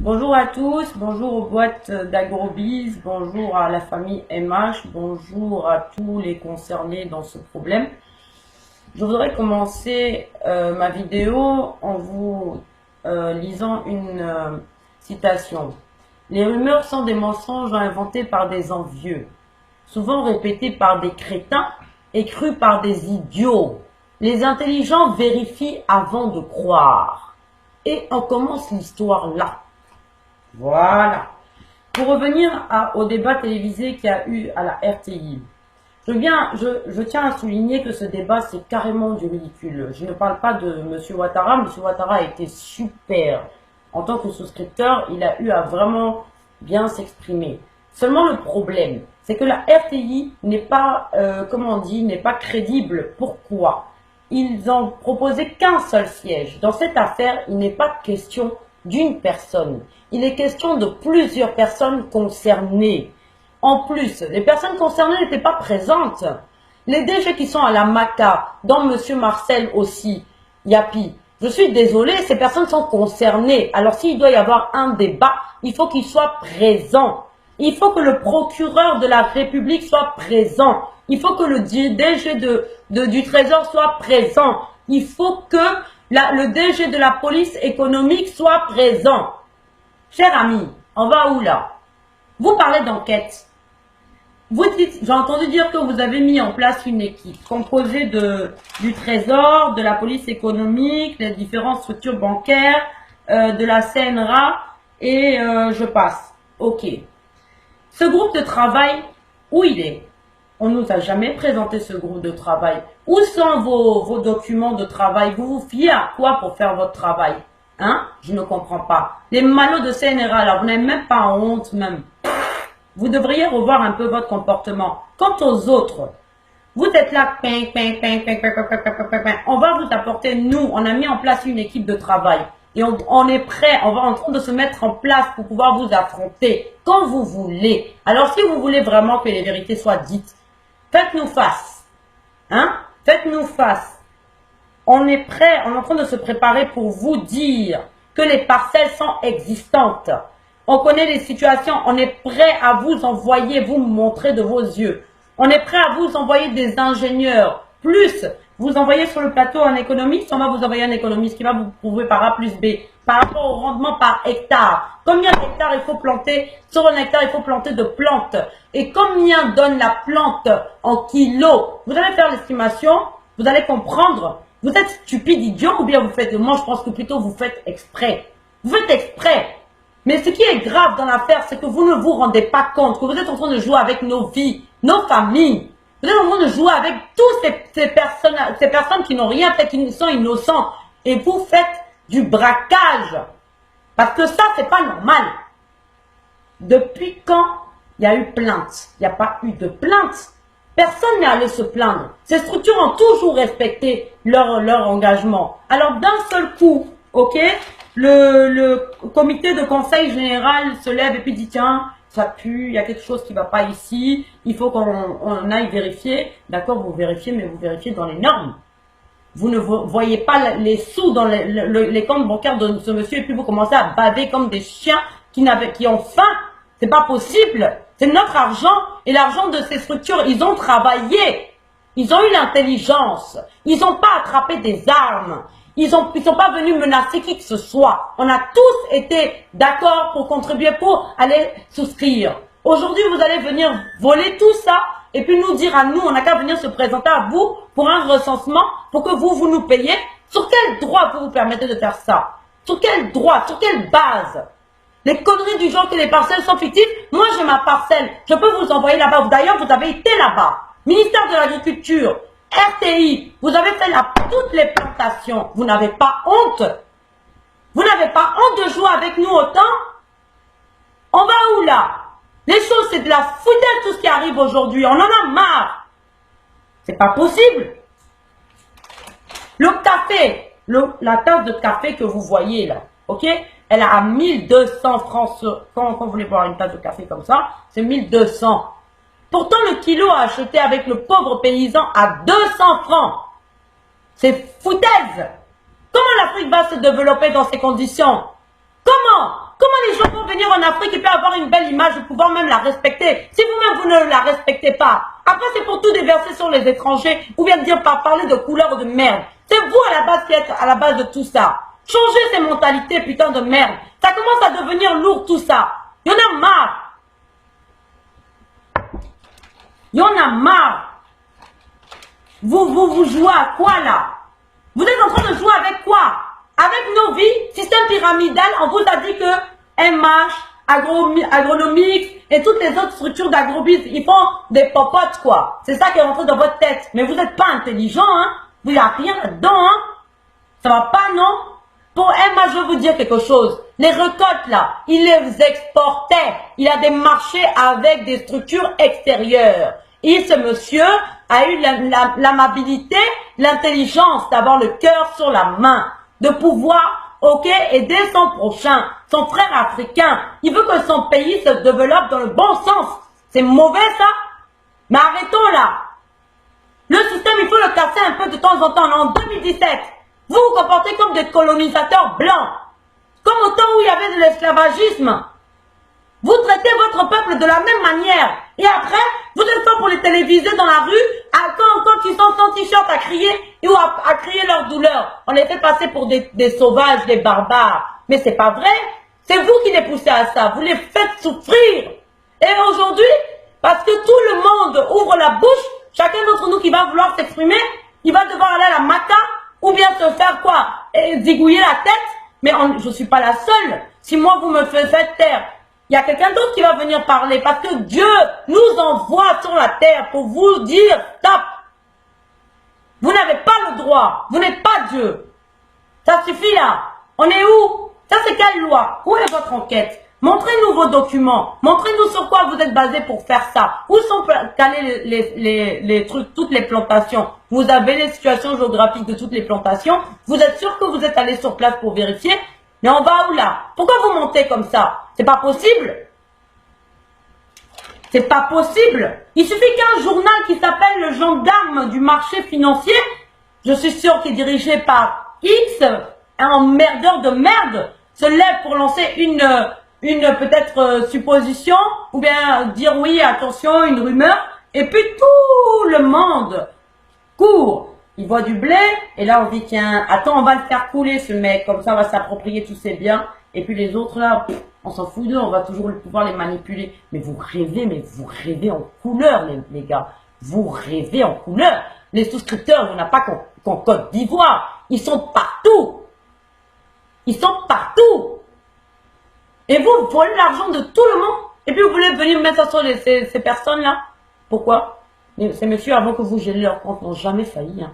Bonjour à tous, bonjour aux boîtes d'Agrobiz, bonjour à la famille MH, bonjour à tous les concernés dans ce problème. Je voudrais commencer ma vidéo en vous lisant une citation. Les rumeurs sont des mensonges inventés par des envieux, souvent répétés par des crétins et crus par des idiots. Les intelligents vérifient avant de croire. Et on commence l'histoire là. Voilà. Pour revenir au débat télévisé qu'il y a eu à la RTI, je tiens à souligner que ce débat, c'est carrément du ridicule. Je ne parle pas de M. Ouattara. M. Ouattara a été super. En tant que souscripteur, il a eu à vraiment bien s'exprimer. Seulement le problème, c'est que la RTI n'est pas, n'est pas crédible. Pourquoi? Ils ont proposé qu'un seul siège. Dans cette affaire, il n'est pas question d'une personne. Il est question de plusieurs personnes concernées. En plus, les personnes concernées n'étaient pas présentes. Les DG qui sont à la MACA, dont M. Marcel aussi, Yapi, je suis désolée, ces personnes sont concernées. Alors s'il doit y avoir un débat, il faut qu'il soit présent. Il faut que le procureur de la République soit présent. Il faut que le DG du Trésor soit présent. Il faut que le DG de la police économique soit présent. Cher ami, on va où là? Vous parlez d'enquête. Vous dites, j'ai entendu dire que vous avez mis en place une équipe composée du Trésor, de la police économique, des différentes structures bancaires, de la CNRA et je passe. Ok. Ce groupe de travail, où il est? On ne nous a jamais présenté ce groupe de travail. Où sont vos documents de travail? Vous vous fiez à quoi pour faire votre travail? Hein? Je ne comprends pas. Les malots de CNRA, là, vous n'avez même pas honte même. Vous devriez revoir un peu votre comportement. Quant aux autres, vous êtes là, on va vous apporter, nous, on a mis en place une équipe de travail. Et on est prêt, on va en train de se mettre en place pour pouvoir vous affronter quand vous voulez. Alors si vous voulez vraiment que les vérités soient dites, faites-nous face. Hein? Faites-nous face. On est prêt, on est en train de se préparer pour vous dire que les parcelles sont existantes. On connaît les situations, on est prêt à vous envoyer, vous montrer de vos yeux. On est prêt à vous envoyer des ingénieurs. Plus, vous envoyez sur le plateau un économiste, on va vous envoyer un économiste qui va vous prouver par A plus B, par rapport au rendement par hectare. Combien d'hectares il faut planter? Sur un hectare, il faut planter de plantes. Et combien donne la plante en kilos? Vous allez faire l'estimation, vous allez comprendre. Vous êtes stupide, idiot, ou bien vous faites, moi je pense que plutôt vous faites exprès. Vous faites exprès. Mais ce qui est grave dans l'affaire, c'est que vous ne vous rendez pas compte que vous êtes en train de jouer avec nos vies, nos familles. Vous êtes en train de jouer avec toutes ces personnes qui n'ont rien fait, qui sont innocentes. Et vous faites du braquage. Parce que ça, c'est pas normal. Depuis quand il y a eu plainte? Il n'y a pas eu de plainte. Personne n'est allé se plaindre. Ces structures ont toujours respecté leur engagement. Alors d'un seul coup, ok, le comité de conseil général se lève et puis dit tiens, ça pue, il y a quelque chose qui ne va pas ici, il faut qu'on aille vérifier. D'accord, vous vérifiez, mais vous vérifiez dans les normes. Vous ne voyez pas les sous dans les comptes bancaires de ce monsieur et puis vous commencez à baver comme des chiens qui ont faim. C'est pas possible. C'est notre argent et l'argent de ces structures. Ils ont travaillé. Ils ont eu l'intelligence. Ils n'ont pas attrapé des armes. Ils sont pas venus menacer qui que ce soit. On a tous été d'accord pour contribuer, pour aller souscrire. Aujourd'hui, vous allez venir voler tout ça et puis nous dire à nous, on n'a qu'à venir se présenter à vous pour un recensement, pour que vous nous payiez. Sur quel droit vous vous permettez de faire ça? Sur quel droit? Sur quelle base? Les conneries du genre que les parcelles sont fictives, moi j'ai ma parcelle, je peux vous envoyer là-bas. D'ailleurs, vous avez été là-bas. Ministère de l'Agriculture, RTI, vous avez fait toutes les plantations. Vous n'avez pas honte? Vous n'avez pas honte de jouer avec nous autant? On va où là? Les choses, c'est de la foutaise tout ce qui arrive aujourd'hui. On en a marre. C'est pas possible. Le café, la tasse de café que vous voyez là, ok? Elle a 1200 francs. Quand vous voulez boire une tasse de café comme ça, c'est 1200. Pourtant, le kilo a acheté avec le pauvre paysan à 200 francs. C'est foutaise. Comment l'Afrique va se développer dans ces conditions? Comment? Comment les gens vont venir en Afrique et puis avoir une belle image de pouvoir même la respecter? Si vous-même vous ne la respectez pas, après c'est pour tout déverser sur les étrangers ou bien dire par parler de couleur de merde. C'est vous à la base qui êtes à la base de tout ça. Changez ces mentalités, putain de merde. Ça commence à devenir lourd tout ça. Il y en a marre. Il y en a marre. Vous jouez à quoi là? Vous êtes en train de jouer avec quoi? Avec nos vies, système pyramidal, on vous a dit que MH, Agronomics et toutes les autres structures d'agrobis, ils font des popotes quoi. C'est ça qui est rentré dans votre tête. Mais vous n'êtes pas intelligent, hein. Vous n'avez rien là-dedans, hein. Ça va pas, non? Pour MH, je vais vous dire quelque chose. Les récoltes là, il les exportait. Il a des marchés avec des structures extérieures. Et ce monsieur a eu l'amabilité, l'intelligence d'avoir le cœur sur la main, de pouvoir, ok, aider son prochain, son frère africain. Il veut que son pays se développe dans le bon sens. C'est mauvais ça? Mais arrêtons là. Le système, il faut le casser un peu de temps en temps. En 2017, vous vous comportez comme des colonisateurs blancs. Comme au temps où il y avait de l'esclavagisme. Vous traitez votre peuple de la même manière. Et après, vous êtes fait pour les téléviser dans la rue, quand ils sont sans t-shirt à crier ou à crier leur douleur. On les fait passer pour des sauvages, des barbares. Mais c'est pas vrai. C'est vous qui les poussez à ça. Vous les faites souffrir. Et aujourd'hui, parce que tout le monde ouvre la bouche, chacun d'entre nous qui va vouloir s'exprimer, il va devoir aller à la maca ou bien se faire quoi? Et zigouiller la tête. Mais je ne suis pas la seule. Si moi vous me faites taire, il y a quelqu'un d'autre qui va venir parler parce que Dieu nous envoie sur la terre pour vous dire stop. Vous n'avez pas le droit. Vous n'êtes pas Dieu. Ça suffit là. On est où? Ça c'est quelle loi? Où est votre enquête? Montrez-nous vos documents. Montrez-nous sur quoi vous êtes basé pour faire ça. Où sont calés les trucs, toutes les plantations? Vous avez les situations géographiques de toutes les plantations. Vous êtes sûr que vous êtes allé sur place pour vérifier? Mais on va où là? Pourquoi vous montez comme ça? C'est pas possible. C'est pas possible. Il suffit qu'un journal qui s'appelle Le Gendarme du marché financier, je suis sûr qu'il est dirigé par X, un emmerdeur de merde, se lève pour lancer une peut-être supposition, ou bien dire oui, attention, une rumeur, et puis tout le monde court. Il voit du blé, et là on dit tiens, attends, on va le faire couler ce mec, comme ça on va s'approprier tous ses biens, et puis les autres là, on s'en fout d'eux, on va toujours pouvoir les manipuler. Mais vous rêvez en couleur les gars, vous rêvez en couleur. Les souscripteurs, il n'y en a pas qu'en Côte d'Ivoire, ils sont partout. Ils sont partout. Et vous volez l'argent de tout le monde, et puis vous voulez venir mettre ça sur ces personnes-là. Pourquoi? Ces messieurs, avant que vous gélez leur compte, n'ont jamais failli. Hein.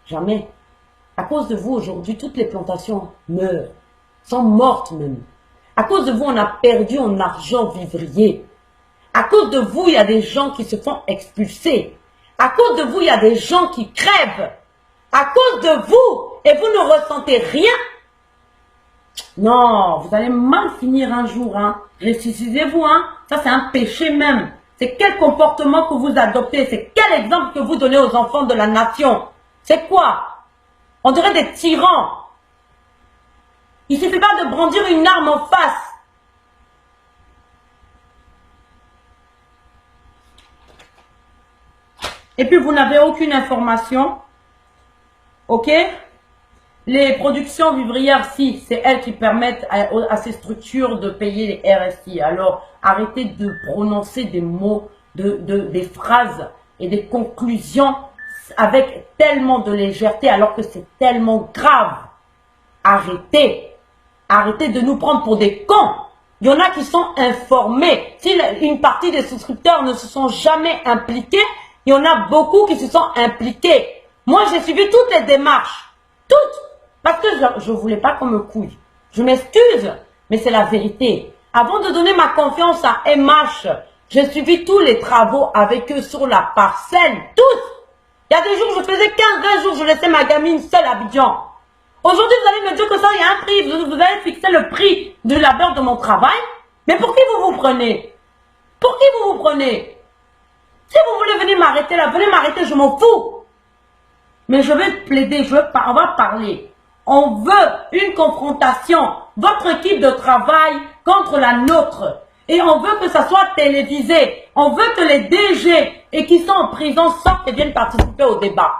Jamais. À cause de vous, aujourd'hui, toutes les plantations meurent. Sont mortes même. À cause de vous, on a perdu en argent vivrier. À cause de vous, il y a des gens qui se font expulser. À cause de vous, il y a des gens qui crèvent. À cause de vous, et vous ne ressentez rien. Non, vous allez mal finir un jour. Hein. Récissez-vous. Hein. Ça, c'est un péché même. C'est quel comportement que vous adoptez? C'est quel exemple que vous donnez aux enfants de la nation? C'est quoi? On dirait des tyrans. Il ne suffit pas de brandir une arme en face. Et puis vous n'avez aucune information. Ok? Les productions vivrières, si, c'est elles qui permettent à ces structures de payer les RSI. Alors, arrêtez de prononcer des mots, des phrases et des conclusions avec tellement de légèreté alors que c'est tellement grave. Arrêtez. Arrêtez de nous prendre pour des cons. Il y en a qui sont informés. Si une partie des souscripteurs ne se sont jamais impliqués, il y en a beaucoup qui se sont impliqués. Moi, j'ai suivi toutes les démarches. Toutes. Parce que je ne voulais pas qu'on me couille. Je m'excuse, mais c'est la vérité. Avant de donner ma confiance à MH, j'ai suivi tous les travaux avec eux sur la parcelle. Tous. Il y a des jours, je faisais 15-20 jours, je laissais ma gamine seule à Abidjan. Aujourd'hui, vous allez me dire que ça, il y a un prix. Vous allez fixer le prix du labeur de mon travail. Mais pour qui vous vous prenez? Pour qui vous vous prenez? Si vous voulez venir m'arrêter là, venez m'arrêter, je m'en fous. Mais je vais plaider, on va parler. On veut une confrontation. Votre équipe de travail contre la nôtre. Et on veut que ça soit télévisé. On veut que les DG et qui sont en prison sortent et viennent participer au débat.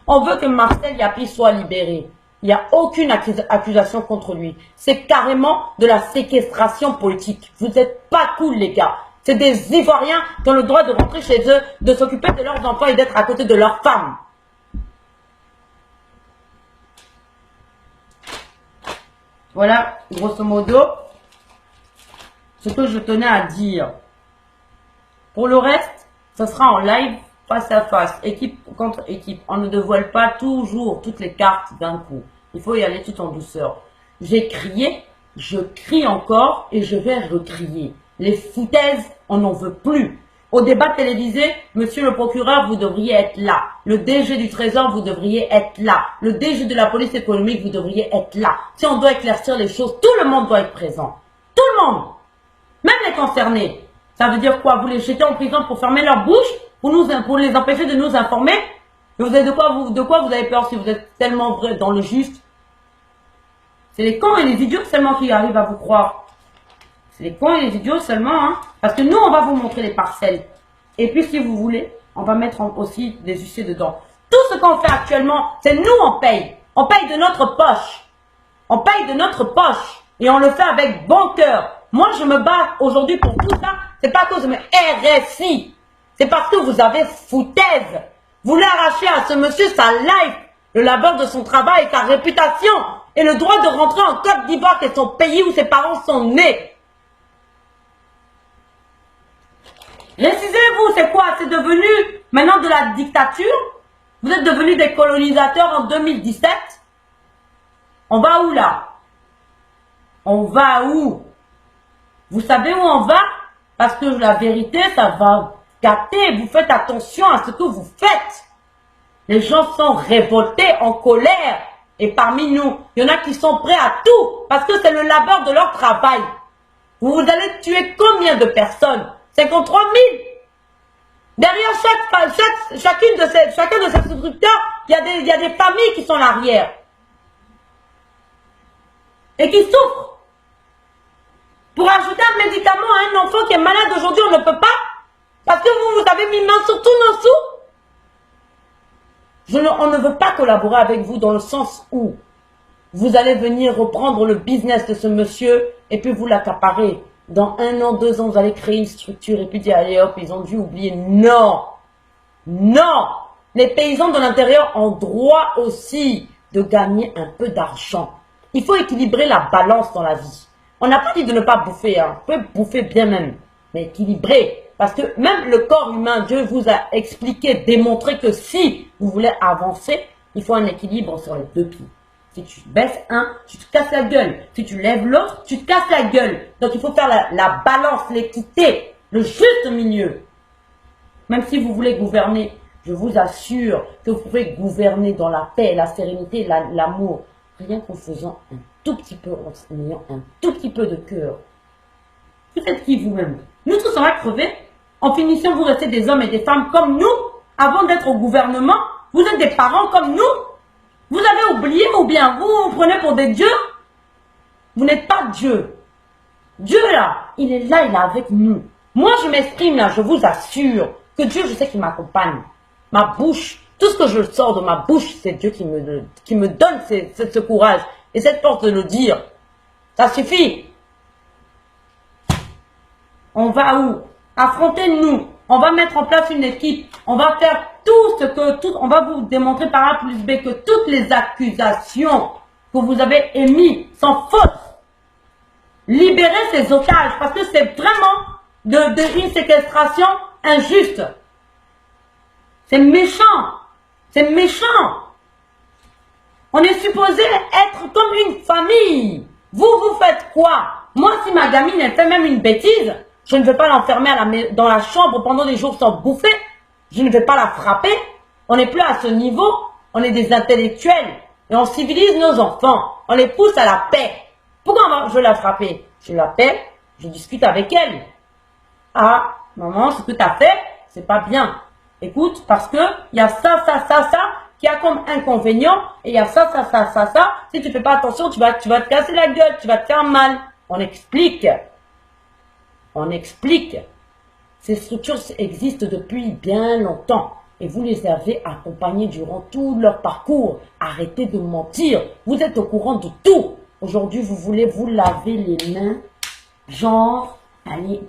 On veut que Marcel Yapi soit libéré. Il n'y a aucune accusation contre lui. C'est carrément de la séquestration politique. Vous n'êtes pas cool, les gars. C'est des Ivoiriens qui ont le droit de rentrer chez eux, de s'occuper de leurs enfants et d'être à côté de leurs femmes. Voilà, grosso modo, ce que je tenais à dire. Pour le reste, ce sera en live, face à face, équipe contre équipe. On ne dévoile pas toujours toutes les cartes d'un coup. Il faut y aller tout en douceur. J'ai crié, je crie encore et je vais recrier. Les foutaises, on n'en veut plus. Au débat télévisé, monsieur le procureur, vous devriez être là. Le DG du Trésor, vous devriez être là. Le DG de la police économique, vous devriez être là. Si on doit éclaircir les choses, tout le monde doit être présent. Tout le monde. Même les concernés. Ça veut dire quoi? Vous les jetez en prison pour fermer leur bouche? Pour les empêcher de nous informer? Mais vous avez de quoi vous avez peur si vous êtes tellement vrai dans le juste? C'est les cons et les idiots seulement qui arrivent à vous croire. C'est les cons et les idiots seulement, hein. Parce que nous, on va vous montrer les parcelles. Et puis, si vous voulez, on va mettre aussi des huissiers dedans. Tout ce qu'on fait actuellement, c'est nous, on paye. On paye de notre poche. On paye de notre poche. Et on le fait avec bon cœur. Moi, je me bats aujourd'hui pour tout ça. C'est pas à cause de mes RSI. C'est parce que vous avez foutaise. Vous voulez arracher à ce monsieur sa life, le labeur de son travail, sa réputation et le droit de rentrer en Côte d'Ivoire, qui est son pays où ses parents sont nés. Récisez-vous, c'est quoi? C'est devenu maintenant de la dictature? Vous êtes devenus des colonisateurs en 2017? On va où là? On va où? Vous savez où on va? Parce que la vérité, ça va gâter. Vous faites attention à ce que vous faites. Les gens sont révoltés, en colère. Et parmi nous, il y en a qui sont prêts à tout. Parce que c'est le labeur de leur travail. Vous allez tuer combien de personnes? 53 000. Derrière chacun de ces structures, il y a des familles qui sont l'arrière. Et qui souffrent. Pour ajouter un médicament à un enfant qui est malade aujourd'hui, on ne peut pas. Parce que vous avez mis main sur tous nos sous. On ne veut pas collaborer avec vous dans le sens où vous allez venir reprendre le business de ce monsieur et puis vous l'accaparer. Dans 1 an, 2 ans, vous allez créer une structure et puis dire, allez hop, ils ont dû oublier. Non. Non. Les paysans de l'intérieur ont droit aussi de gagner un peu d'argent. Il faut équilibrer la balance dans la vie. On n'a pas dit de ne pas bouffer, hein. Vous pouvez bouffer bien même, mais équilibrer. Parce que même le corps humain, Dieu vous a expliqué, démontré que si vous voulez avancer, il faut un équilibre sur les 2 pieds. Si tu baisses un, tu te casses la gueule. Si tu lèves l'autre, tu te casses la gueule. Donc il faut faire la balance, l'équité, le juste milieu. Même si vous voulez gouverner, je vous assure que vous pouvez gouverner dans la paix, la sérénité, l'amour. Rien qu'en faisant un tout petit peu, en ayant un tout petit peu de cœur. Vous êtes qui vous-même? Nous tous on va crever. En finissant, vous restez des hommes et des femmes comme nous. Avant d'être au gouvernement, vous êtes des parents comme nous. Vous avez oublié ou bien vous prenez pour des dieux? Vous n'êtes pas Dieu. Dieu là, il est là, il est avec nous. Moi je m'exprime là, je vous assure que Dieu, je sais qu'il m'accompagne. Ma bouche, tout ce que je sors de ma bouche, c'est Dieu qui me donne ce courage et cette force de le dire. Ça suffit. On va où? Affrontez-nous. On va mettre en place une équipe. On va faire on va vous démontrer par A plus B que toutes les accusations que vous avez émises sont fausses. Libérez ces otages parce que c'est vraiment une séquestration injuste. C'est méchant. C'est méchant. On est supposé être comme une famille. Vous faites quoi? Moi, si ma gamine, elle fait même une bêtise, je ne vais pas l'enfermer dans la chambre pendant des jours sans bouffer. Je ne vais pas la frapper. On n'est plus à ce niveau. On est des intellectuels. Et on civilise nos enfants. On les pousse à la paix. Pourquoi je vais la frapper? Je l'appelle, je discute avec elle. Ah, maman, ce que tu as fait, c'est pas bien. Écoute, parce que il y a ça qui a comme inconvénient. Et il y a ça. Si tu fais pas attention, tu vas te casser la gueule, tu vas te faire mal. On explique. On explique. Ces structures existent depuis bien longtemps et vous les avez accompagnées durant tout leur parcours. Arrêtez de mentir. Vous êtes au courant de tout. Aujourd'hui, vous voulez vous laver les mains, genre, allez,